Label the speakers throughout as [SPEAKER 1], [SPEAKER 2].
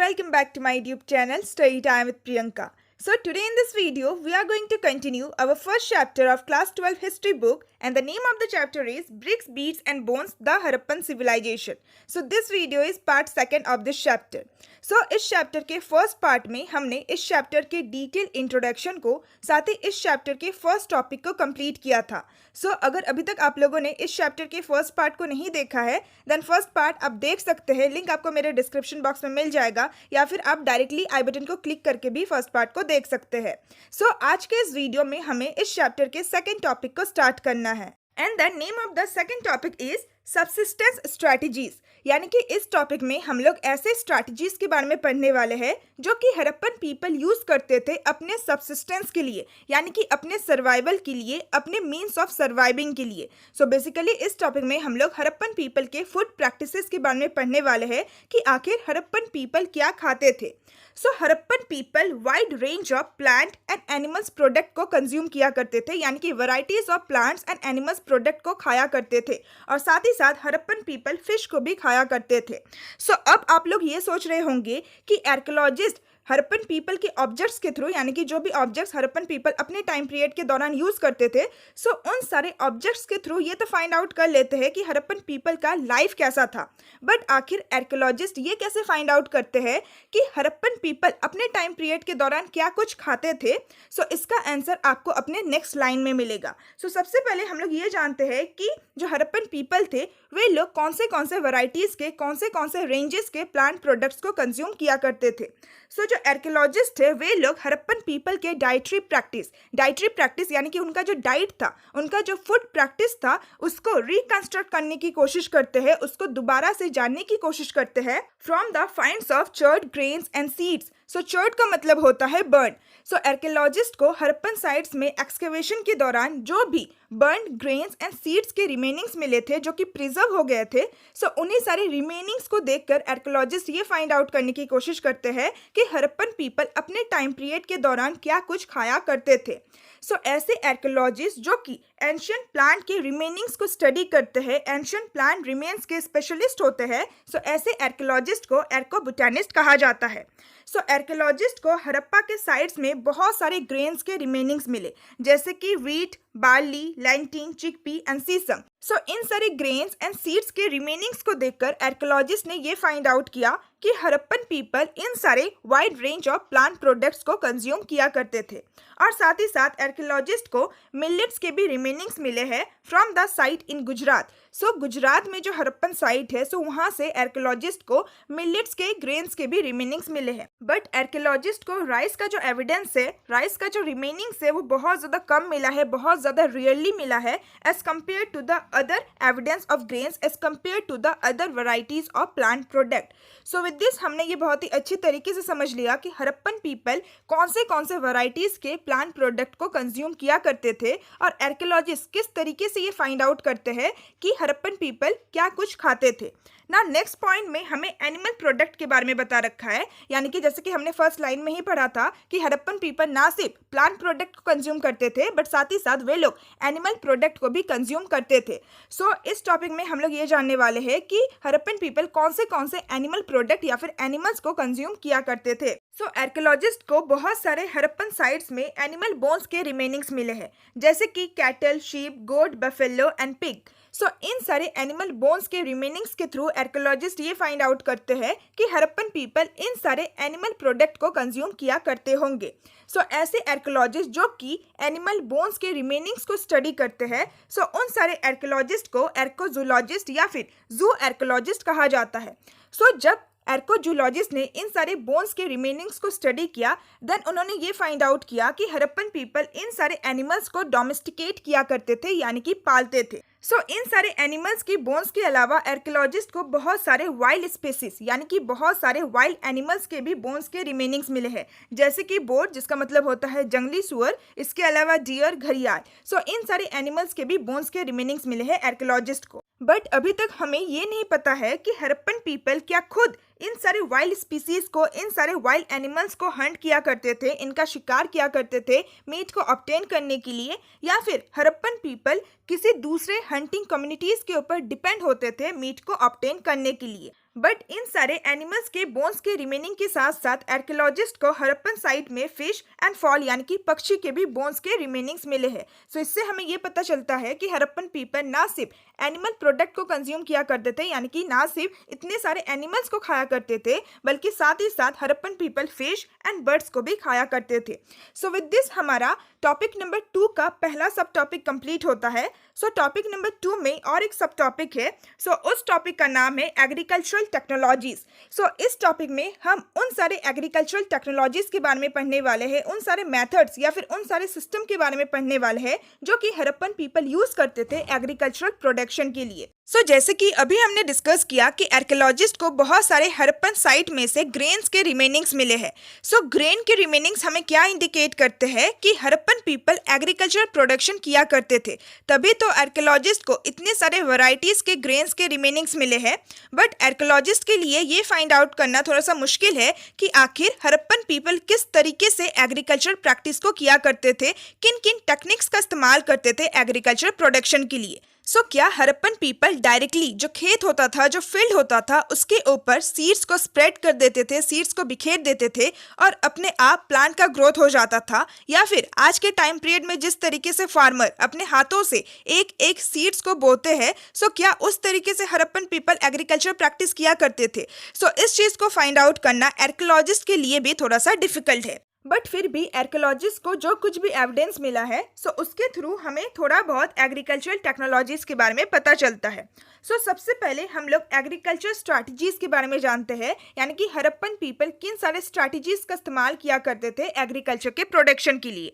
[SPEAKER 1] welcome back to my YouTube channel Story Time with Priyanka. So today in this video we are going to continue our first chapter of class 12 history book, and the name of the chapter is Bricks, Beads and Bones, the Harappan Civilization. So this video is part second of this chapter. So इस chapter के first part में हमने इस chapter के detail introduction को साथ ही इस chapter के फर्स्ट टॉपिक को कंप्लीट किया था. सो अगर अभी तक आप लोगों ने इस चैप्टर के फर्स्ट पार्ट को नहीं देखा है देन फर्स्ट पार्ट आप देख सकते हैं. लिंक आपको मेरे डिस्क्रिप्शन बॉक्स में मिल जाएगा या फिर आप डायरेक्टली आई बटन को क्लिक करके भी फर्स्ट पार्ट को देख सकते हैं. सो आज के इस वीडियो में हमें इस चैप्टर के सेकेंड टॉपिक को स्टार्ट करना है. And the name of the second topic is subsistence strategies. यानी कि इस टॉपिक में हम लोग ऐसे स्ट्रैटेजीज के बारे में पढ़ने वाले हैं जो कि हड़प्पन पीपल यूज करते थे अपने सबसिस्टेंस के लिए, यानी कि अपने सर्वाइवल के लिए, अपने मीन्स ऑफ सर्वाइविंग के लिए. सो बेसिकली इस टॉपिक में हम लोग हड़प्पन पीपल के फूड प्रैक्टिसेस के बारे में पढ़ने वाले हैं कि आखिर हड़प्पन पीपल क्या खाते थे. So Harappan people wide range of plant and animals product को कंज्यूम किया करते थे, यानी कि varieties of plants and animals product को खाया करते थे और साथ ही साथ हड़प्पन पीपल फिश को भी खाया करते थे. सो अब आप लोग ये सोच रहे होंगे कि आर्कियोलॉजिस्ट हड़प्पन पीपल के ऑब्जेक्ट्स के थ्रू, यानी कि जो भी ऑब्जेक्ट्स हड़प्पन पीपल अपने टाइम पीरियड के दौरान यूज करते थे, सो उन सारे ऑब्जेक्ट्स के थ्रू ये तो फाइंड आउट कर लेते हैं कि हड़प्पन पीपल का लाइफ कैसा था. बट आखिर आर्कियोलॉजिस्ट ये कैसे फाइंड आउट करते हैं कि हड़प्पन पीपल अपने टाइम पीरियड के दौरान क्या कुछ खाते थे. सो इसका आंसर आपको अपने नेक्स्ट लाइन में मिलेगा. सो सबसे पहले हम लोग ये जानते हैं कि जो हड़प्पन पीपल थे वे लोग कौन से वैरायटीज के कौन से रेंजेस के प्लांट प्रोडक्ट्स को कंज्यूम किया करते थे. सो जो आर्कियोलॉजिस्ट थे वे लोग हड़प्पन पीपल के डाइटरी प्रैक्टिस यानी कि उनका जो डाइट था, उनका जो फूड प्रैक्टिस था, उसको रिकंस्ट्रक्ट करने की कोशिश करते हैं, उसको दोबारा से जानने की कोशिश करते हैं from the finds of charred grains and seeds. So charred का मतलब होता है बर्न. सो आर्कियोलॉजिस्ट को हड़प्पन साइट्स में एक्सकेवेशन के दौरान जो भी बर्न ग्रेन्स एंड सीड्स के रिमेनिंग्स मिले थे जो कि प्रिजर्व हो गए थे, सो उन्हीं सारे रिमेनिंग्स को देखकर आर्कियोलॉजिस्ट ये फाइंड आउट करने की कोशिश करते हैं कि हड़प्पन पीपल अपने टाइम पीरियड के दौरान क्या कुछ खाया करते थे. सो ऐसे आर्कियोलॉजिस्ट जो कि एंशियंट प्लांट के रिमेनिंग्स को स्टडी करते हैं, एंशियंट प्लांट रिमेन्स के स्पेशलिस्ट होते हैं, सो ऐसे आर्कियोलॉजिस्ट को आर्कोबोटैनिस्ट कहा जाता है. सो आर्कियोलॉजिस्ट को हड़प्पा के साइट्स में बहुत सारे ग्रेन्स के रिमेनिंग्स मिले जैसे कि व्हीट, बार्ली, लैंटीन, चिकपी एंड सीसम. सो इन सारे ग्रेन्स एंड सीड्स के रिमेनिंग्स को देखकर आर्कियोलॉजिस्ट ने ये फाइंड आउट किया कि हड़प्पन पीपल इन सारे wide range of plant products को कंज्यूम किया करते थे. और साथ ही साथ आर्कियोलॉजिस्ट को मिलेट्स के भी रिमेनिंग्स मिले हैं फ्रॉम द साइट इन गुजरात. सो गुजरात में जो हड़प्पन साइट है, सो वहाँ से आर्कियोलॉजिस्ट को मिलेट्स के ग्रेन्स के भी रिमेनिंग्स मिले हैं. बट आर्कियोलॉजिस्ट को राइस का जो एविडेंस है, राइस का जो रिमेनिंग्स है, वो बहुत ज़्यादा कम मिला है, बहुत ज़्यादा रियरली मिला है as compare to the other evidence of grains, as compare to the other varieties of plant product. So with this हमने ये बहुत ही अच्छी तरीके से समझ लिया कि हड़प्पन पीपल कौन से वैरायटीज के प्लांट प्रोडक्ट को कंज्यूम किया करते थे और आर्कियोलॉजिस्ट किस तरीके से ये फाइंड आउट करते हैं कि हड़प्पन पीपल क्या कुछ खाते थे. ना नेक्स्ट पॉइंट में हमें एनिमल प्रोडक्ट के बारे में बता रखा है, यानी कि जैसे कि हमने फर्स्ट लाइन में ही पढ़ा था कि हड़प्पन पीपल ना सिर्फ प्लांट प्रोडक्ट को कंज्यूम करते थे बट साथ ही साथ वे लोग एनिमल प्रोडक्ट को भी कंज्यूम करते थे. सो इस टॉपिक में हम लोग ये जानने वाले हैं कि हड़प्पन पीपल कौन से एनिमल प्रोडक्ट या फिर एनिमल्स को कंज्यूम किया करते थे. सो आर्कियोलॉजिस्ट को बहुत सारे हड़प्पन साइट्स में एनिमल बोन्स के रिमेनिंग्स मिले हैं जैसे कि cattle, sheep, goat, buffalo and pig. So इन सारे एनिमल बोन्स के रिमेनिंग्स के थ्रू आर्कियोलॉजिस्ट ये फाइंड आउट करते हैं कि हड़प्पन पीपल इन सारे एनिमल प्रोडक्ट को कंज्यूम किया करते होंगे. सो ऐसे आर्कियोलॉजिस्ट जो कि एनिमल बोन्स के रिमेनिंग्स को स्टडी करते हैं, सो उन सारे आर्कियोलॉजिस्ट को आर्कोजूलॉजिस्ट या फिर जू आर्कियोलॉजिस्ट कहा जाता है. सो जब आर्कोजूलॉजिस्ट ने इन सारे बोन्स के रिमेनिंग्स को स्टडी किया देन उन्होंने ये फाइंड आउट किया कि हड़प्पन पीपल इन सारे एनिमल्स को डोमेस्टिकेट किया करते थे, यानी कि पालते थे. सो इन सारे एनिमल्स की बोन्स के अलावा आर्कियोलॉजिस्ट को बहुत सारे वाइल्ड स्पेसीज यानी कि बहुत सारे वाइल्ड एनिमल्स के भी बोन्स के रिमेनिंग्स मिले हैं जैसे कि बोर, जिसका मतलब होता है जंगली सुअर, इसके अलावा डियर, घड़ियाल. सो इन सारे एनिमल्स के भी बोन्स के रिमेनिंग्स मिले हैं आर्कियोलॉजिस्ट को. बट अभी तक हमें ये नहीं पता है कि हड़प्पन पीपल क्या खुद इन सारे वाइल्ड स्पीसीज को, इन सारे वाइल्ड एनिमल्स को हंट किया करते थे, इनका शिकार किया करते थे मीट को ऑब्टेन करने के लिए, या फिर हड़प्पन पीपल किसी दूसरे हंटिंग कम्युनिटीज के ऊपर डिपेंड होते थे मीट को ऑब्टेन करने के लिए. बट इन सारे एनिमल्स के बोन्स के रिमेनिंग के साथ साथ आर्कियोलॉजिस्ट को हड़प्पन साइट में फिश एंड फॉल यानी कि पक्षी के भी बोन्स के रिमेनिंग्स मिले हैं। सो इससे हमें ये पता चलता है कि हड़प्पन पीपल ना सिर्फ एनिमल प्रोडक्ट को कंज्यूम किया करते थे, यानी कि ना सिर्फ इतने सारे एनिमल्स को खाया करते थे, बल्कि साथ ही साथ Harappan people fish and birds को भी खाया करते थे। सो विद दिस हमारा टॉपिक नंबर 2 का पहला सब टॉपिक कंप्लीट होता है। सो टॉपिक नंबर 2 में और एक सब टॉपिक है। सो उस टॉपिक का नाम है एग्रीकल्चरल टेक्नोलॉजीज। सो इस टॉपिक में हम उन सारे एग्रीकल्चरल टेक्नोलॉजीज के बारे में पढ़ने वाले हैं, उन सारे मेथड्स या फिर उन सारे सिस्टम के बारे में पढ़ने वाले हैं जो कि हड़प्पन पीपल यूज करते थे एग्रीकल्चरल प्रोडक्शन के लिए। सो जैसे कि अभी हमने डिस्कस किया कि आर्कियोलॉजिस्ट को बहुत सारे हड़प्पन साइट में से ग्रेन्स के रिमेनिंग्स मिले हैं। सो ग्रेन के रिमेनिंग्स हमें क्या इंडिकेट करते हैं कि हड़प्पन पीपल एग्रीकल्चर प्रोडक्शन किया करते थे, तभी तो आर्कियोलॉजिस्ट को इतने सारे वैरायटीज के ग्रेन्स के रिमेनिंग्स मिले हैं। बट आर्कियोलॉजिस्ट के लिए ये फाइंड आउट करना थोड़ा सा मुश्किल है कि आखिर हड़प्पन पीपल किस तरीके से एग्रीकल्चर प्रैक्टिस को किया करते थे, किन किन टेक्निक्स का इस्तेमाल करते थे एग्रीकल्चर प्रोडक्शन के लिए। सो क्या हड़प्पन पीपल डायरेक्टली जो खेत होता था, जो फील्ड होता था, उसके ऊपर सीड्स को स्प्रेड कर देते थे, सीड्स को बिखेर देते थे और अपने आप प्लांट का ग्रोथ हो जाता था, या फिर आज के टाइम पीरियड में जिस तरीके से फार्मर अपने हाथों से एक एक सीड्स को बोते हैं, सो क्या उस तरीके से हड़प्पन पीपल एग्रीकल्चर प्रैक्टिस किया करते थे? सो इस चीज़ को फाइंड आउट करना आर्कियोलॉजिस्ट के लिए भी थोड़ा सा डिफिकल्ट है। बट फिर भी आर्कियोलॉजिस्ट को जो कुछ भी एविडेंस मिला है, सो उसके थ्रू हमें थोड़ा बहुत एग्रीकल्चरल टेक्नोलॉजीज के बारे में पता चलता है। सो सबसे पहले हम लोग एग्रीकल्चर स्ट्रैटेजीज के बारे में जानते हैं, यानी कि हड़प्पन पीपल किन सारे स्ट्रैटेजीज का इस्तेमाल किया करते थे एग्रीकल्चर के प्रोडक्शन के लिए।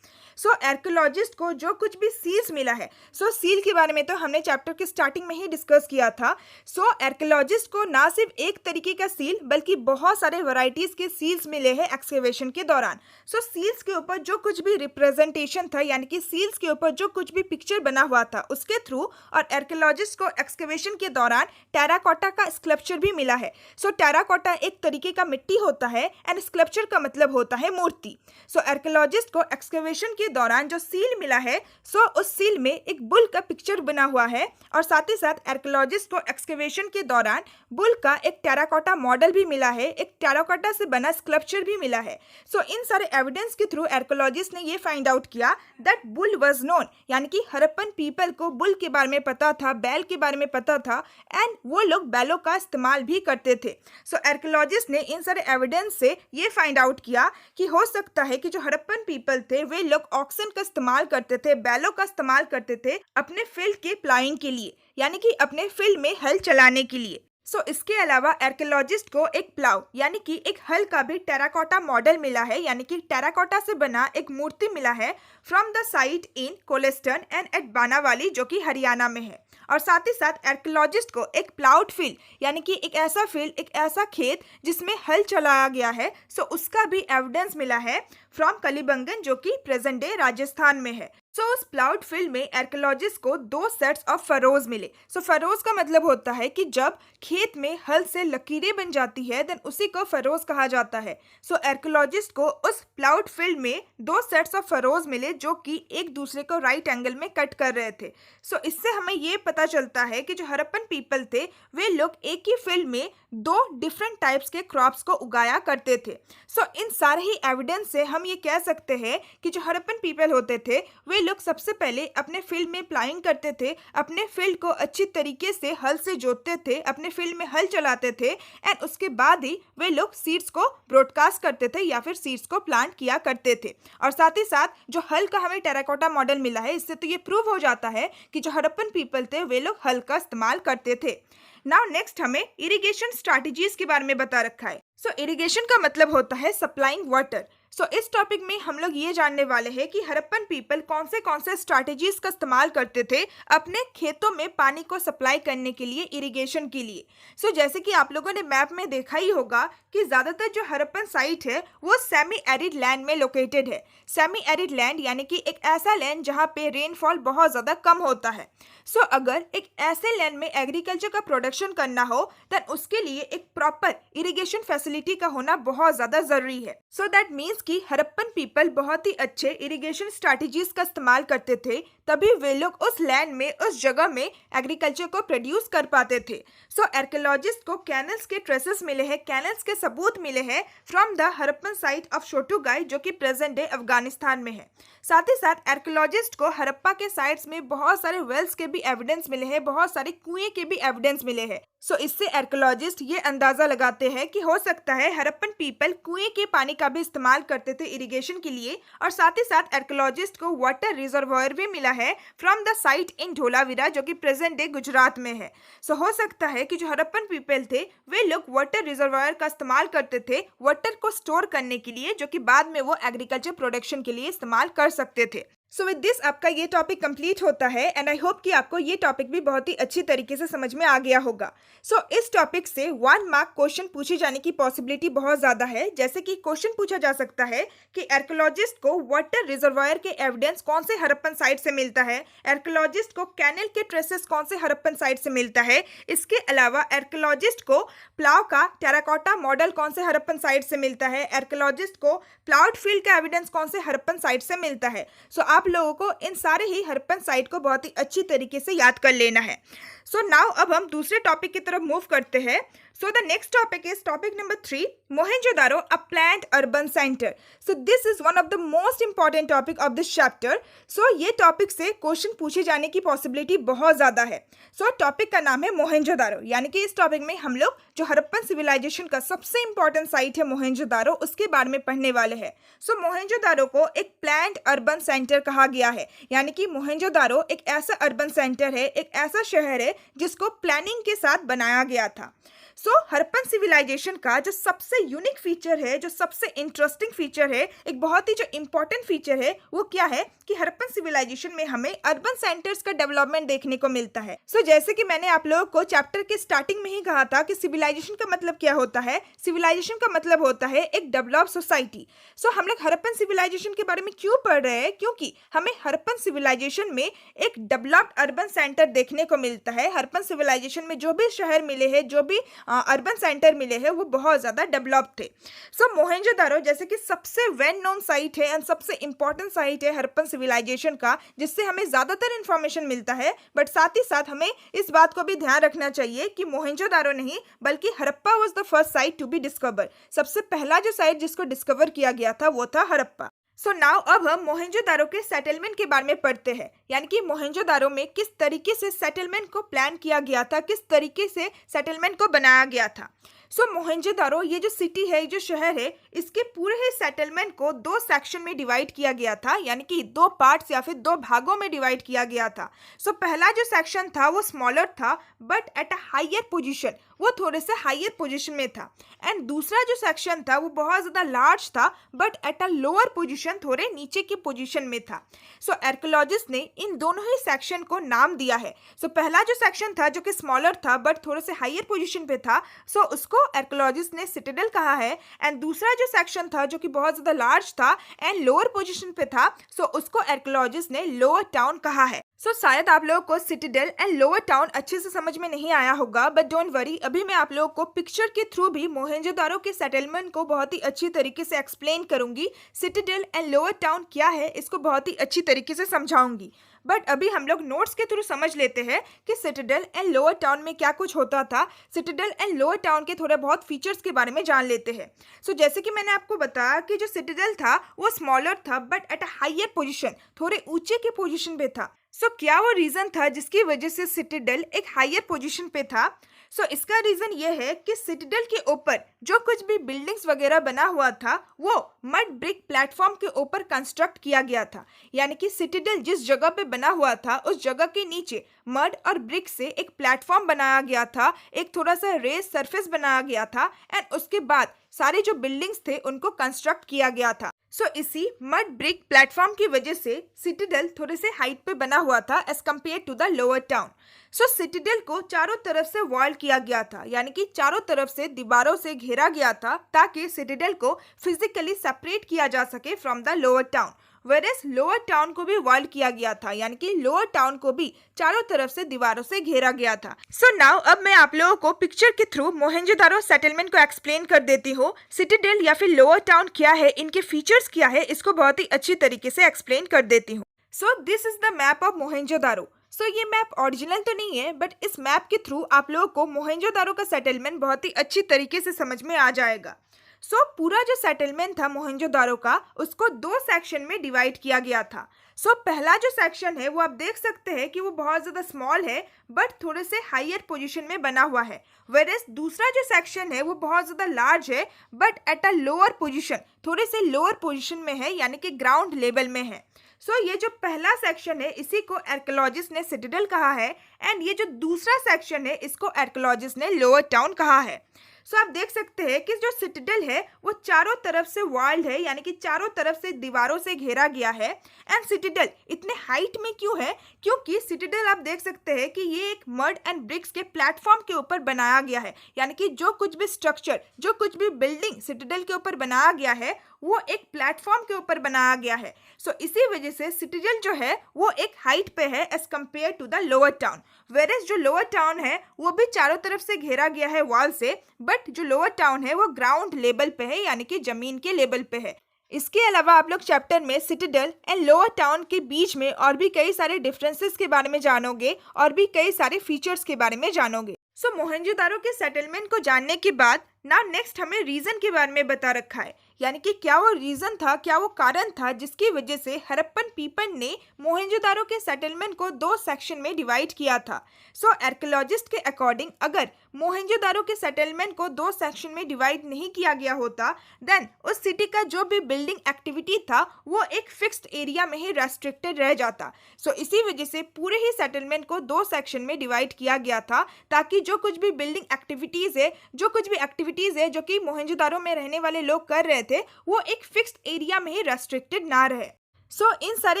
[SPEAKER 1] सो आर्कियोलॉजिस्ट को जो कुछ भी सील्स मिला है, सो सील के बारे में तो हमने चैप्टर के स्टार्टिंग में ही डिस्कस किया था। सो आर्कियोलॉजिस्ट को ना सिर्फ एक तरीके का सील बल्कि बहुत सारे वैरायटीज के सील्स मिले हैं एक्सकेवेशन के दौरान। सो सील्स के ऊपर जो कुछ भी रिप्रेजेंटेशन था, यानी कि सील्स के ऊपर जो कुछ भी पिक्चर बना हुआ था उसके थ्रू, और आर्कियोलॉजिस्ट को एक्सकेवेशन के दौरान टेराकोटा का स्कल्पचर भी मिला है। सो टेराकोटा एक तरीके का मिट्टी होता है एंड स्कल्पचर का मतलब होता है मूर्ति। सो आर्कियोलॉजिस्ट को एक्सकेवेशन के दौरान जो सील मिला है, सो उस सील में एक बुल का पिक्चर बना हुआ है, और साथ ही साथ आर्कियोलॉजिस्ट को एक्सकेवेशन के दौरान बुल का एक टेराकोटा मॉडल भी मिला है, एक टेराकोटा से बना स्कल्पचर भी मिला है। सो इन सारे एविडेंस के थ्रू आर्कियोलॉजिस्ट ने ये फाइंड आउट किया दैट बुल वाज नोन, यानी कि हड़प्पन पीपल को बुल के बारे में पता था, बैल के बारे में पता था, एंड वो लोग बैलों का इस्तेमाल भी करते थे। सो आर्कियोलॉजिस्ट ने इन सारे एविडेंस से ये फाइंड आउट किया कि हो सकता है कि जो हड़प्पन पीपल थे वे लोग ऑक्सन का इस्तेमाल करते थे, बैलों का इस्तेमाल करते थे अपने फील्ड के प्लाइंग के लिए, यानी कि अपने फील्ड में हल चलाने के लिए। सो इसके अलावा आर्कियोलॉजिस्ट को एक प्लाव यानी कि एक हल का भी टेराकोटा मॉडल मिला है, यानी कि टेराकोटा से बना एक मूर्ति मिला है from the site in Cholistan and at Banawali, जो कि हरियाणा में है। और साथ ही साथ आर्कियोलॉजिस्ट को एक प्लाउड फील्ड, यानी कि एक ऐसा फील्ड, एक ऐसा खेत जिसमें हल चलाया गया है, सो उसका भी एविडेंस मिला है फ्रॉम कलिबंगन, जो कि प्रेजेंट डे राजस्थान में है। सो उस प्लाउड फील्ड में आर्कियोलॉजिस्ट को 2 सेट्स ऑफ फरोज मिले। सो फरोज का मतलब होता है कि जब खेत में हल से लकीरें बन जाती है देन उसी को फरोज कहा जाता है। सो आर्कियोलॉजिस्ट को उस प्लाउड फील्ड में 2 सेट्स ऑफ फरोज मिले जो कि एक दूसरे को राइट एंगल में कट कर रहे थे। सो इससे हमें ये पता चलता है कि जो हड़प्पन पीपल थे वे लोग एक ही फील्ड में 2 डिफरेंट टाइप्स के क्रॉप्स को उगाया करते थे। सो इन सारे ही एविडेंस से हम ये कह सकते हैं कि जो हड़प्पन पीपल होते थे वे लोग सबसे पहले अपने फील्ड में प्लाइंग करते थे, अपने फील्ड को अच्छी तरीके से हल से जोतते थे, अपने फील्ड में हल चलाते थे, एंड उसके बाद ही वे लोग सीड्स को ब्रॉडकास्ट करते थे या फिर सीड्स को प्लांट किया करते थे। और साथ ही साथ जो हल का हमें टेराकोटा मॉडल मिला है, इससे तो ये प्रूव हो जाता है कि जो हड़प्पन पीपल थे वे लोग हल का इस्तेमाल करते थे। नाउ नेक्स्ट हमें इरिगेशन स्ट्रैटेजीज के बारे में बता रखा है। सो इरिगेशन का मतलब होता है सप्लाइंग वाटर। सो इस टॉपिक में हम लोग ये जानने वाले हैं कि हड़प्पन पीपल कौन से स्ट्रैटेजीज का इस्तेमाल करते थे अपने खेतों में पानी को सप्लाई करने के लिए, इरिगेशन के लिए। सो जैसे कि आप लोगों ने मैप में देखा ही होगा कि ज़्यादातर जो हड़प्पन साइट है वो सेमी एरिड लैंड में लोकेटेड है। सेमी एरिड लैंड यानी कि एक ऐसा लैंड जहाँ पे रेनफॉल बहुत ज़्यादा कम होता है। सो अगर एक ऐसे लैंड में एग्रीकल्चर का प्रोडक्शन करना हो देन उसके लिए एक प्रॉपर इरिगेशन फैसिलिटी का होना बहुत ज़्यादा ज़रूरी है। सो दैट मीन्स सिंस की हड़प्पन पीपल बहुत ही अच्छे इरिगेशन स्ट्रैटेजीज का इस्तेमाल करते थे, तभी वे लोग उस लैंड में, उस जगह में एग्रीकल्चर को प्रोड्यूस कर पाते थे। सो आर्कियोलॉजिस्ट को कैनल्स के ट्रेसेस मिले हैं, कैनल्स के सबूत मिले हैं from the Harappan site of Shortugai, जो कि प्रेजेंट डे अफगानिस्तान में है। साथ ही साथ आर्कियोलॉजिस्ट को हड़प्पा के साइट्स में बहुत सारे वेल्स के भी एविडेंस मिले हैं, बहुत सारे कुएं के भी एविडेंस मिले हैं। सो इससे आर्कियोलॉजिस्ट ये अंदाजा लगाते हैं कि हो सकता है हड़प्पन पीपल कुएं के पानी का भी इस्तेमाल करते थे इरिगेशन के लिए। और साथ ही साथ आर्कियोलॉजिस्ट को वाटर रिजर्वायर भी मिला है फ्रॉम द साइट इन धोलावीरा, जो कि प्रेजेंट डे गुजरात में है। सो हो सकता है कि जो हड़प्पन पीपल थे वे लोग वाटर रिजर्वायर का इस्तेमाल करते थे वाटर को स्टोर करने के लिए, जो कि बाद में वो एग्रीकल्चर प्रोडक्शन के लिए इस्तेमाल कर सकते थे। सो विद दिस आपका ये टॉपिक कंप्लीट होता है एंड आई होप कि आपको ये टॉपिक भी बहुत ही अच्छी तरीके से समझ में आ गया होगा। सो इस टॉपिक से 1 मार्क क्वेश्चन पूछे जाने की पॉसिबिलिटी बहुत ज़्यादा है। जैसे कि क्वेश्चन पूछा जा सकता है कि आर्कियोलॉजिस्ट को वाटर रिजर्वायर के एविडेंस कौन से हड़प्पन साइट से मिलता है, आर्कियोलॉजिस्ट को कैनल के ट्रेसेस कौन से हड़प्पन साइट से मिलता है, इसके अलावा आर्कियोलॉजिस्ट को प्लाव का टेराकोटा मॉडल कौन से हड़प्पन साइट से मिलता है, आर्कियोलॉजिस्ट को प्लाउड फील्ड का एविडेंस कौन से हड़प्पन साइट से मिलता है। सो आप लोगों को इन सारे ही हड़प्पन साइट को बहुत ही अच्छी तरीके से याद कर लेना है। सो नाउ अब हम दूसरे टॉपिक की तरफ मूव करते हैं। So the next topic is topic number 3, Mohenjodaro a planned urban centre. So this is one of the most important topic of this chapter. So ये टॉपिक से क्वेश्चन पूछे जाने की पॉसिबिलिटी बहुत ज़्यादा है। सो टॉपिक का नाम है मोहेंजोदारो, यानी कि इस टॉपिक में हम लोग जो हड़प्पन सिविलाइजेशन का सबसे इंपॉर्टेंट साइट है मोहेंजोदारो, उसके बारे में पढ़ने वाले हैं। सो मोहेंजोदारो को एक प्लान्ड अर्बन सेंटर कहा गया है, यानी कि मोहेंजोदारो एक ऐसा अर्बन सेंटर है, एक ऐसा शहर है जिसको प्लानिंग के साथ बनाया गया था। सो हड़प्पन सिविलाइजेशन का जो सबसे यूनिक फीचर है, जो सबसे इंटरेस्टिंग फीचर है, एक बहुत ही जो इंपॉर्टेंट फीचर है, वो क्या है कि हड़प्पन सिविलाइजेशन में हमें अर्बन सेंटर्स का डेवलपमेंट देखने को मिलता है। सो जैसे कि मैंने आप लोगों को चैप्टर के स्टार्टिंग में ही कहा था कि सिविलाइजेशन का मतलब क्या होता है। सिविलाइजेशन का मतलब होता है एक डेवलप्ड सोसाइटी। सो हम लोग हड़प्पन सिविलाइजेशन के बारे में क्यों पढ़ रहे हैं, क्योंकि हमें हड़प्पन सिविलाइजेशन में एक डेवलप्ड अर्बन सेंटर देखने को मिलता है। हड़प्पन सिविलाइजेशन में जो भी शहर मिले हैं, जो भी अर्बन सेंटर मिले हैं, वो बहुत ज़्यादा डेवलप्ड थे। सो मोहेंजोदारो जैसे कि सबसे वेल नोन साइट है एंड सबसे इंपॉर्टेंट साइट है हड़प्पन सिविलाइजेशन का, जिससे हमें ज़्यादातर इंफॉर्मेशन मिलता है। बट साथ ही साथ हमें इस बात को भी ध्यान रखना चाहिए कि मोहेंजोदारो नहीं बल्कि Harappa was the first site to be discover. सबसे पहला जो साइट जिसको डिस्कवर किया गया था वो था हड़प्पा। सो नाउ अब हम मोहेंजोदारो के सेटलमेंट के बारे में पढ़ते हैं, यानी कि मोहेंजोदारो में किस तरीके से सेटलमेंट को प्लान किया गया था, किस तरीके से सेटलमेंट को बनाया गया था। सो मोहेंजोदारो ये जो सिटी है, जो शहर है, इसके पूरे ही सेटलमेंट को 2 सेक्शन में डिवाइड किया गया था, यानी कि 2 पार्ट्स या फिर 2 भागों में डिवाइड किया गया था। सो पहला जो सेक्शन था वो स्मॉलर था but at a higher position, वो थोड़े से हायर पोजीशन में था। एंड दूसरा जो सेक्शन था वो बहुत ज़्यादा लार्ज था but at a lower position, थोड़े नीचे की पोजीशन में था। सो आर्कियोलॉजिस्ट ने इन दोनों ही सेक्शन को नाम दिया है। सो पहला जो सेक्शन था जो कि स्मॉलर था बट थोड़े से हायर पोजीशन पे था, सो उसको आर्कियोलॉजिस्ट ने सिटाडेल कहा है। एंड दूसरा जो सेक्शन था जो कि बहुत ज़्यादा लार्ज था एंड लोअर पोजीशन पे था, सो उसको आर्कियोलॉजिस्ट ने लोअर टाउन कहा है। सो शायद आप लोगों को सिटाडेल एंड लोअर टाउन अच्छे से समझ में नहीं आया होगा, बट डोंट वरी, अभी मैं आप लोगों को पिक्चर के थ्रू भी मोहेंजोदारो के सेटलमेंट को बहुत ही अच्छी तरीके से एक्सप्लेन करूंगी। सिटाडेल एंड लोअर टाउन क्या है इसको बहुत ही अच्छी तरीके से समझाऊंगी। बट अभी हम लोग नोट्स के थ्रू समझ लेते हैं कि सिटाडेल एंड लोअर टाउन में क्या कुछ होता था। सिटाडेल एंड लोअर टाउन के थोड़े बहुत फीचर्स के बारे में जान लेते हैं। सो जैसे कि मैंने आपको बताया कि जो सिटाडेल था वो स्मॉलर था but at a higher position, थोड़े ऊंचे के पोजीशन पे था। सो क्या वो रीज़न था जिसकी वजह से सिटाडेल एक हायर पोजीशन पे था? सो इसका रीज़न ये है कि सिटाडेल के ऊपर जो कुछ भी बिल्डिंग्स वगैरह बना हुआ था वो मड ब्रिक प्लेटफॉर्म के ऊपर कंस्ट्रक्ट किया गया था, यानी कि सिटाडेल जिस जगह पे बना हुआ था उस जगह के नीचे मड और ब्रिक से एक प्लेटफॉर्म बनाया गया था, एक थोड़ा सा रेस सरफेस बनाया गया था एंड उसके बाद सारे जो बिल्डिंग्स थे उनको कंस्ट्रक्ट किया गया था। सो इसी मड ब्रिक प्लेटफॉर्म की वजह से सिटाडेल थोड़े से हाइट पे बना हुआ था as compare to the lower town. So citadel को चारों तरफ से वॉल किया गया था, यानी कि चारों तरफ से दीवारों से घेरा गया था ताकि सिटाडेल को फिजिकली सेपरेट किया जा सके from the lower town. Whereas lower town को भी वॉल किया गया था, यानी कि लोअर टाउन को भी चारों तरफ से दीवारों से घेरा गया था। सो नाउ अब मैं आप लोगों को पिक्चर के थ्रू मोहेंजोदारो सेटलमेंट को एक्सप्लेन कर देती हूँ। सिटाडेल या फिर लोअर टाउन क्या है, इनके फीचर्स क्या है, इसको बहुत ही अच्छी तरीके से एक्सप्लेन कर देती हूँ। So this is the map of Mohenjodaro. So ये मैप ओरिजिनल तो नहीं है, बट इस मैप के थ्रू आप लोगों को मोहेंजोदारो का सेटलमेंट बहुत ही अच्छी तरीके से समझ में आ जाएगा। सो पूरा जो सेटलमेंट था मोहेंजोदारो का, उसको 2 सेक्शन में डिवाइड किया गया था। सो पहला जो सेक्शन है वो आप देख सकते हैं कि वो बहुत ज़्यादा स्मॉल है, बट थोड़े से हायर पोजीशन में बना हुआ है। वेरेस दूसरा जो सेक्शन है वो बहुत ज़्यादा लार्ज है, but at a lower position, थोड़े से लोअर पोजीशन में है, यानी कि ग्राउंड लेवल में है। सो ये जो पहला सेक्शन है इसी को आर्कियोलॉजिस्ट ने सिटाडेल कहा है, एंड ये जो दूसरा सेक्शन है इसको आर्कियोलॉजिस्ट ने लोअर टाउन कहा है। सो आप देख सकते हैं कि जो सिटाडेल है वो चारों तरफ से वॉल्ड है, यानी कि चारों तरफ से दीवारों से घेरा गया है। एंड सिटाडेल इतने हाइट में क्यों है? क्योंकि सिटाडेल आप देख सकते हैं कि ये एक मड एंड ब्रिक्स के प्लेटफॉर्म के ऊपर बनाया गया है, यानी कि जो कुछ भी स्ट्रक्चर, जो कुछ भी बिल्डिंग सिटाडेल के ऊपर बनाया गया है वो एक प्लेटफॉर्म के ऊपर बनाया गया है। सो इसी वजह से सिटाडेल जो है वो एक हाइट पे है as compare to the lower town. Whereas जो लोअर टाउन है वो भी चारों तरफ से घेरा गया है वॉल से, बट जो लोअर टाउन है वो ग्राउंड लेवल पे है, यानी कि जमीन के लेवल पे है। इसके अलावा आप लोग चैप्टर में सिटाडेल एंड लोअर टाउन के बीच में और भी कई सारे डिफरेंसेस के बारे में जानोगे और भी कई सारे फीचर्स के बारे में जानोगे। सो मोहेंजोदारो के सेटलमेंट को जानने के बाद ना नेक्स्ट हमें रीजन के बारे में बता रखा है, यानी कि क्या वो रीजन था, क्या वो कारण था जिसकी वजह से हड़प्पन पीपल ने मोहेंजोदारो के सेटलमेंट को 2 सेक्शन में डिवाइड किया था। सो आर्कियोलॉजिस्ट के अकॉर्डिंग अगर मोहेंजोदारो के सेटलमेंट को 2 सेक्शन में डिवाइड नहीं किया गया होता, देन उस सिटी का जो भी बिल्डिंग एक्टिविटी था वो एक फिक्स्ड एरिया में ही रेस्ट्रिक्टेड रह जाता। सो इसी वजह से पूरे ही सेटलमेंट को 2 सेक्शन में डिवाइड किया गया था, ताकि जो कुछ भी बिल्डिंग एक्टिविटीज़ है, जो कुछ भी एक्टिविटीज़ है जो कि मोहेंजोदारो में रहने वाले लोग कर रहे थे, वो एक फिक्स्ड एरिया में ही रेस्ट्रिक्टेड ना रहे। सो इन सारे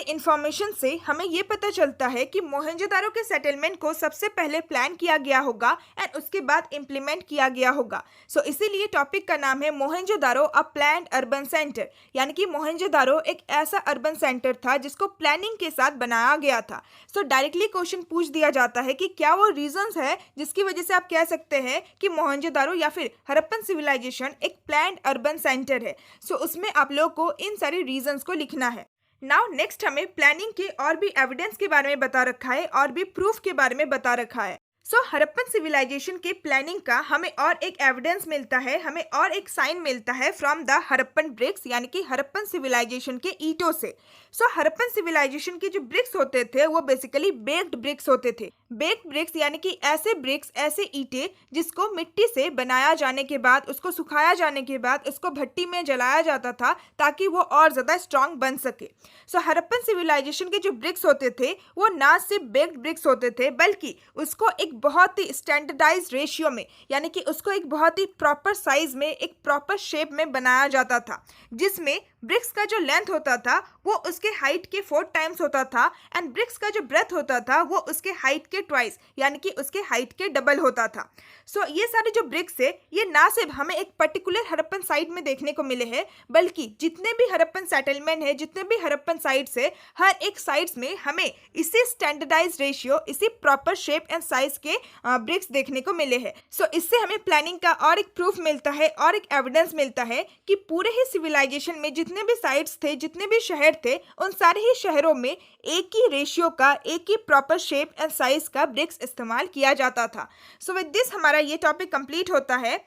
[SPEAKER 1] इंफॉर्मेशन से हमें ये पता चलता है कि मोहेंजोदारो के सेटलमेंट को सबसे पहले प्लान किया गया होगा एंड उसके बाद इम्प्लीमेंट किया गया होगा। सो इसीलिए टॉपिक का नाम है Mohenjo-daro a planned urban centre, यानी कि मोहेंजोदारो एक ऐसा अर्बन सेंटर था जिसको प्लानिंग के साथ बनाया गया था। सो डायरेक्टली क्वेश्चन पूछ दिया जाता है कि क्या वो रीजंस है जिसकी वजह से आप कह सकते हैं कि मोहेंजोदारो या फिर हड़प्पन सिविलाइजेशन एक प्लान्ड अर्बन सेंटर है। सो उसमें आप लोग को इन सारे रीजंस को लिखना है। नाउ नेक्स्ट हमें प्लानिंग के और भी एविडेंस के बारे में बता रखा है और भी प्रूफ के बारे में बता रखा है। सो हड़प्पन सिविलाइजेशन के प्लानिंग का हमें और एक एविडेंस मिलता है, हमें और एक साइन मिलता है फ्रॉम द हड़प्पन ब्रिक्स, यानी कि हड़प्पन सिविलाइजेशन के ईंटों से। सो हड़प्पन सिविलाइजेशन के जो ब्रिक्स होते थे वो बेसिकली बेक्ड ब्रिक्स होते थे। बेक्ड ब्रिक्स यानी कि ऐसे ब्रिक्स, ऐसे ईंटें जिसको मिट्टी से बनाया जाने के बाद, उसको सुखाया जाने के बाद उसको भट्टी में जलाया जाता था ताकि वो और ज़्यादा स्ट्रांग बन सके। सो हड़प्पन सिविलाइजेशन के जो ब्रिक्स होते थे वो ना सिर्फ बेक्ड ब्रिक्स होते थे, बल्कि उसको एक बहुत ही स्टैंडर्डाइज्ड रेशियो में, यानी कि उसको एक बहुत ही प्रॉपर साइज में, एक प्रॉपर शेप में बनाया जाता था, जिसमें ब्रिक्स का जो लेंथ होता था वो उसके हाइट के 4 टाइम्स होता था एंड ब्रिक्स का जो ब्रेथ होता था वो उसके हाइट के ट्वाइस, यानी कि उसके हाइट के डबल होता था। सो ये सारे जो ब्रिक्स है ये ना सिर्फ हमें एक पर्टिकुलर हड़प्पन साइट में देखने को मिले हैं, बल्कि जितने भी हड़प्पन सेटलमेंट है, जितने भी हड़प्पन साइट्स है, हर एक साइट्स में हमें इसी स्टैंडर्डाइज्ड रेशियो, इसी प्रॉपर शेप एंड साइज के ब्रिक्स देखने को मिले हैं। सो इससे हमें प्लानिंग का और एक प्रूफ मिलता है और एक एविडेंस मिलता है कि पूरे ही सिविलाइजेशन में जितने भी साइट्स थे, जितने भी शहर थे, उन सारे ही शहरों में एक ही रेशियो का, एक ही प्रॉपर शेप एंड साइज का ब्रिक्स इस्तेमाल किया जाता था। सो विद दिस हमारा ये टॉपिक कंप्लीट होता है।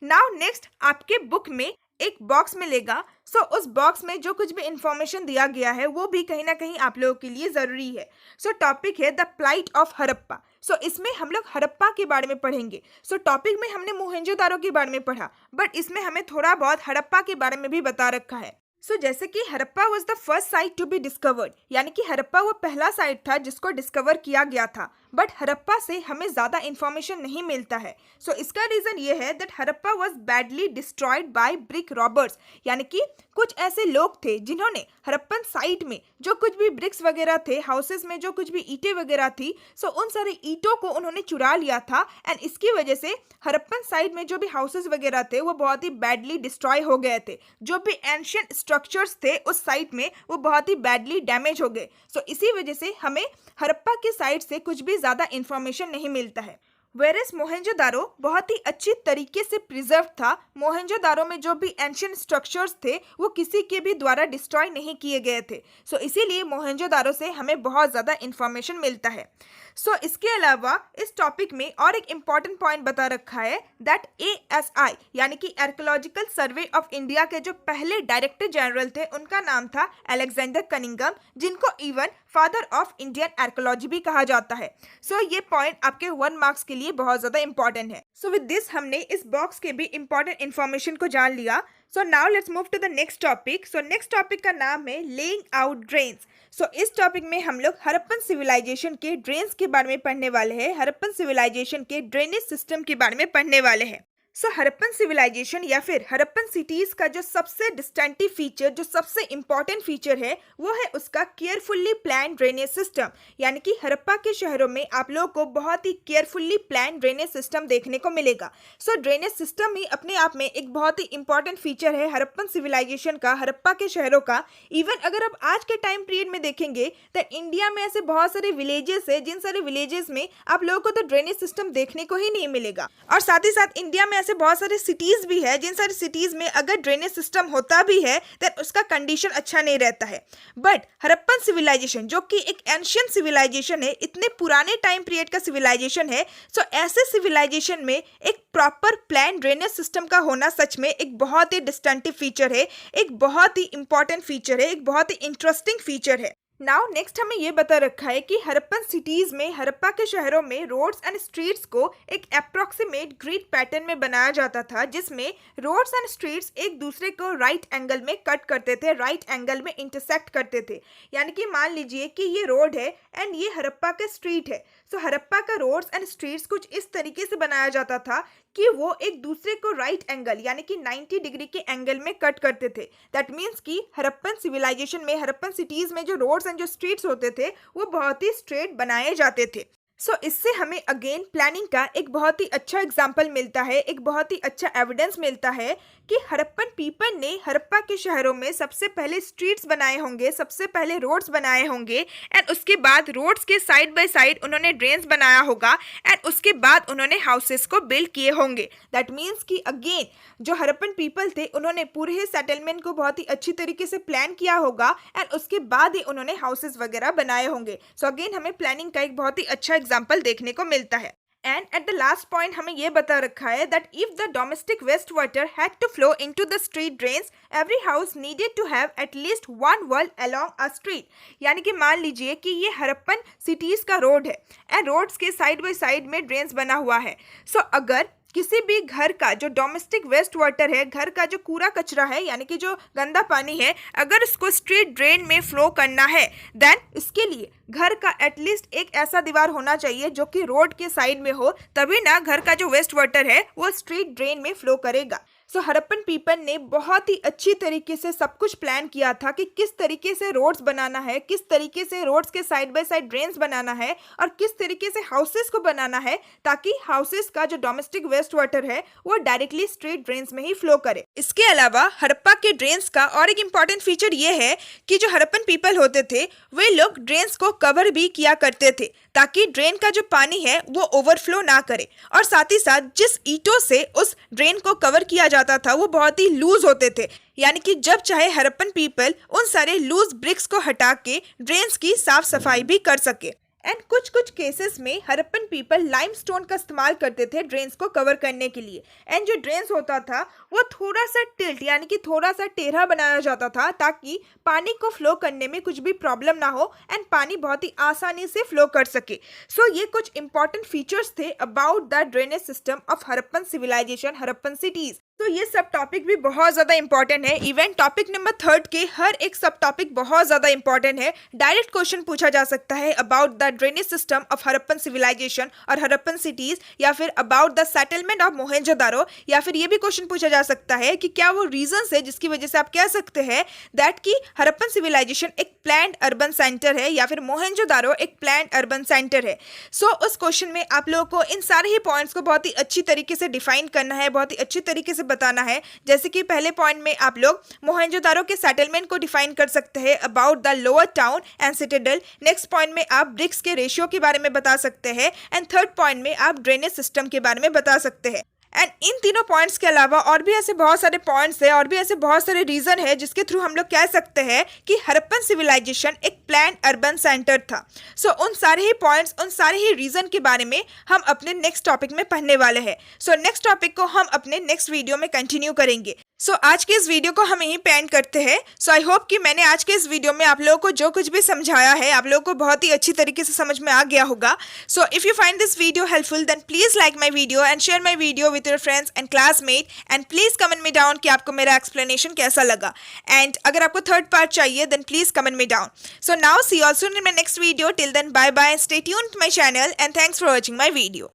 [SPEAKER 1] नाउ नेक्स्ट आपके बुक में एक बॉक्स मिलेगा। सो उस बॉक्स में जो कुछ भी इंफॉर्मेशन दिया गया है वो भी कहीं ना कहीं आप लोगों के लिए ज़रूरी है। सो टॉपिक है द प्लाइट ऑफ हड़प्पा। सो इसमें हम लोग हड़प्पा के बारे में पढ़ेंगे। सो टॉपिक में हमने मोहेंजोदारो के बारे में पढ़ा, बट इसमें हमें थोड़ा बहुत हड़प्पा के बारे में भी बता रखा है। सो जैसे कि Harappa was the first site to be discovered, यानी कि हड़प्पा वो पहला साइट था जिसको डिस्कवर किया गया था। बट हड़प्पा से हमें ज़्यादा इंफॉर्मेशन नहीं मिलता है। सो इसका रीज़न ये है that Harappa was badly destroyed by brick robbers, यानी कि कुछ ऐसे लोग थे जिन्होंने हड़प्पन साइट में जो कुछ भी ब्रिक्स वगैरह थे, हाउसेस में जो कुछ भी ईंटें वगैरह थी, सो उन सारे ईंटों को उन्होंने चुरा लिया था एंड इसकी वजह से हड़प्पन साइट में जो भी हाउसेस वगैरह थे वो बहुत ही बैडली डिस्ट्रॉय हो गए थे। जो भी एंशियंट स्ट्रक्चर्स थे उस साइट में वो बहुत ही बैडली डैमेज हो गए। सो इसी वजह से हमें हड़प्पा की साइट से कुछ भी ज़्यादा इंफॉर्मेशन नहीं मिलता है। वेरस मोहनजोदारो बहुत ही अच्छी तरीके से प्रिजर्व था। मोहनजोदारो में जो भी एंशियंट स्ट्रक्चर्स थे वो किसी के भी द्वारा डिस्ट्रॉय नहीं किए गए थे। सो इसीलिए मोहनजोदारो से हमें बहुत ज़्यादा इंफॉर्मेशन मिलता है। सो इसके अलावा इस टॉपिक में और एक इम्पॉर्टेंट पॉइंट बता रखा है दैट ASI यानी कि आर्कियोलॉजिकल सर्वे ऑफ इंडिया के जो पहले डायरेक्टर जनरल थे उनका नाम था अलेक्जेंडर कनिंघम, जिनको even father of Indian archaeology भी कहा जाता है। सो ये पॉइंट आपके 1 मार्क्स के लिए बहुत ज़्यादा इंपॉर्टेंट है। सो विद दिस हमने इस बॉक्स के भी इंपॉर्टेंट इन्फॉर्मेशन को जान लिया। So now let's move to the next topic. So next topic का नाम है लेइंग आउट ड्रेन्स। सो इस टॉपिक में हम लोग हड़प्पन सिविलाइजेशन के ड्रेन्स के बारे में पढ़ने वाले हैं, हड़प्पन सिविलाइजेशन के ड्रेनेज सिस्टम के बारे में पढ़ने वाले हैं। सो हड़प्पन सिविलाइजेशन या फिर हड़प्पन सिटीज़ का जो सबसे डिस्टिंक्टिव फीचर, जो सबसे इम्पॉर्टेंट फीचर है वो है उसका केयरफुल्ली प्लान ड्रेनेज सिस्टम। यानी कि हड़प्पा के शहरों में आप लोगों को बहुत ही केयरफुल्ली प्लान ड्रेनेज सिस्टम देखने को मिलेगा। सो ड्रेनेज सिस्टम ही अपने आप में एक बहुत ही इंपॉर्टेंट फीचर है हड़प्पन सिविलाइजेशन का, हड़प्पा के शहरों का। इवन अगर आप आज के टाइम पीरियड में देखेंगे तो इंडिया में ऐसे बहुत सारे विलेजेस है जिन सारे विलेजेस में आप लोगों को तो ड्रेनेज सिस्टम देखने को ही नहीं मिलेगा। और साथ ही साथ इंडिया में ऐसे बहुत सारे सिटीज भी है जिन सारी सिटीज में अगर ड्रेनेज सिस्टम होता भी है तो उसका कंडीशन अच्छा नहीं रहता है। बट हड़प्पन सिविलाइजेशन जो कि एक एंशियंट सिविलाइजेशन है, इतने पुराने टाइम पीरियड का सिविलाइजेशन है, सो ऐसे सिविलाइजेशन में एक प्रॉपर प्लान ड्रेनेज सिस्टम का होना सच में एक बहुत ही डिस्टिंक्टिव फीचर है, एक बहुत ही इंपॉर्टेंट फीचर है, एक बहुत ही इंटरेस्टिंग फीचर है। नाउ नेक्स्ट हमें ये बता रखा है कि हड़प्पन सिटीज़ में, हड़प्पा के शहरों में रोड्स एंड स्ट्रीट्स को एक अप्रॉक्सीमेट ग्रिड पैटर्न में बनाया जाता था, जिसमें रोड्स एंड स्ट्रीट्स एक दूसरे को राइट एंगल में कट करते थे, राइट एंगल में इंटरसेक्ट करते थे। यानी कि मान लीजिए कि ये रोड है एंड ये हड़प्पा का स्ट्रीट है। सो हड़प्पा का रोड्स एंड स्ट्रीट्स कुछ इस तरीके से बनाया जाता था कि वो एक दूसरे को राइट एंगल यानी कि 90 डिग्री के एंगल में कट करते थे। दैट मीन्स कि हड़प्पन सिविलाइजेशन में, हड़प्पन सिटीज़ में जो रोड्स एंड जो स्ट्रीट्स होते थे वो बहुत ही स्ट्रेट बनाए जाते थे। सो इससे हमें अगेन प्लानिंग का एक बहुत ही अच्छा एग्जाम्पल मिलता है, एक बहुत ही अच्छा एविडेंस मिलता है कि हड़प्पन पीपल ने हड़प्पा के शहरों में सबसे पहले स्ट्रीट्स बनाए होंगे, सबसे पहले रोड्स बनाए होंगे एंड उसके बाद रोड्स के साइड बाय साइड उन्होंने ड्रेन्स बनाया होगा एंड उसके बाद उन्होंने हाउसेस को बिल्ड किए होंगे। दैट मीन्स कि अगेन जो हड़प्पन पीपल थे उन्होंने पूरे सेटलमेंट को बहुत ही अच्छी तरीके से प्लान किया होगा एंड उसके बाद ही उन्होंने हाउसेस वगैरह बनाए होंगे। सो अगेन हमें प्लानिंग का एक बहुत ही अच्छा एग्जाम्पल देखने को मिलता है। And at the last point हमें यह बता रखा है that if the domestic waste water had to flow into the street drains, every house needed to have at least 1 well along a street. यानी कि मान लीजिए कि ये हड़प्पन सिटीज़ का रोड है एंड रोड्स के साइड बाय साइड में ड्रेन्स बना हुआ है। सो अगर किसी भी घर का जो डोमेस्टिक वेस्ट वाटर है, घर का जो कूड़ा कचरा है यानी कि जो गंदा पानी है, अगर उसको स्ट्रीट ड्रेन में फ्लो करना है देन इसके लिए घर का एटलीस्ट एक ऐसा दीवार होना चाहिए जो कि रोड के साइड में हो, तभी ना घर का जो वेस्ट वाटर है वो स्ट्रीट ड्रेन में फ्लो करेगा। सो हड़प्पन पीपल ने बहुत ही अच्छी तरीके से सब कुछ प्लान किया था कि किस तरीके से रोड्स बनाना है, किस तरीके से रोड्स के साइड बाय साइड ड्रेन्स बनाना है और किस तरीके से हाउसेस को बनाना है ताकि हाउसेस का जो डोमेस्टिक वेस्ट वाटर है वो डायरेक्टली स्ट्रीट ड्रेन्स में ही फ्लो करे। इसके अलावा हड़प्पा के ड्रेन्स का और एक इम्पॉर्टेंट फीचर ये है कि जो हड़प्पन पीपल होते थे वे लोग ड्रेन्स को कवर भी किया करते थे ताकि ड्रेन का जो पानी है वो ओवरफ्लो ना करे, और साथ ही साथ जिस ईंटों से उस ड्रेन को कवर किया जाता था वो बहुत ही लूज होते थे। यानी कि जब चाहे हड़प्पन पीपल उन सारे लूज ब्रिक्स को हटा के ड्रेन्स की साफ सफाई भी कर सके। एंड कुछ केसेस में हड़प्पन पीपल लाइमस्टोन का इस्तेमाल करते थे ड्रेन्स को कवर करने के लिए। एंड जो ड्रेन्स होता था वो थोड़ा सा टिल्ट यानी कि थोड़ा सा टेढ़ा बनाया जाता था ताकि पानी को फ्लो करने में कुछ भी प्रॉब्लम ना हो एंड पानी बहुत ही आसानी से फ्लो कर सके। सो ये कुछ इंपॉर्टेंट फीचर्स थे about the drainage system of Harappan civilisation, Harappan cities. तो ये सब टॉपिक भी बहुत ज़्यादा इंपॉर्टेंट है। इवन टॉपिक नंबर 3 के हर एक सब टॉपिक बहुत ज़्यादा इंपॉर्टेंट है। डायरेक्ट क्वेश्चन पूछा जा सकता है about the drainage system of Harappan civilisation और हड़प्पन सिटीज, या फिर about the settlement of Mohenjodaro, या फिर ये भी क्वेश्चन पूछा जा सकता है कि क्या वो रीजंस है जिसकी वजह से आप कह सकते हैं दैट कि हड़प्पन सिविलाइजेशन एक प्लान्ड अर्बन सेंटर है या फिर मोहनजोदारो एक प्लान्ड अर्बन सेंटर है। सो उस क्वेश्चन में आप लोगों को इन सारे ही पॉइंट्स को बहुत ही अच्छी तरीके से डिफाइन करना है, बहुत ही अच्छी तरीके से बताना है। जैसे कि पहले पॉइंट में आप लोग मोहनजोदारो के सेटलमेंट को डिफाइन कर सकते हैं about the lower town and Citadel. Next point में आप ब्रिक्स के रेशियो के बारे में बता सकते हैं एंड थर्ड पॉइंट में आप ड्रेनेज सिस्टम के बारे में बता सकते हैं। एंड इन तीनों पॉइंट्स के अलावा और भी ऐसे बहुत सारे पॉइंट्स हैं और भी ऐसे बहुत सारे रीजन है जिसके थ्रू हम लोग कह सकते हैं कि हड़प्पन सिविलाइजेशन एक प्लान अर्बन सेंटर था। सो उन सारे ही पॉइंट्स, उन सारे ही रीजन के बारे में हम अपने नेक्स्ट टॉपिक में पढ़ने वाले हैं। सो नेक्स्ट टॉपिक को हम अपने नेक्स्ट वीडियो में कंटिन्यू करेंगे। सो आज के इस वीडियो को हम यहीं पे एंड करते हैं। सो आई होप कि मैंने आज के इस वीडियो में आप लोगों को जो कुछ भी समझाया है आप लोगों को बहुत ही अच्छी तरीके से समझ में आ गया होगा। So if you find this video helpful then please like my video and share my video with your friends and classmate, and please comment में डाउन कि आपको मेरा एक्सप्लेनेशन कैसा लगा। एंड अगर आपको थर्ड पार्ट चाहिए देन प्लीज कमेंट में down. So now see you all soon in my next video. Till then bye bye, stay tuned to my channel and thanks for watching my video.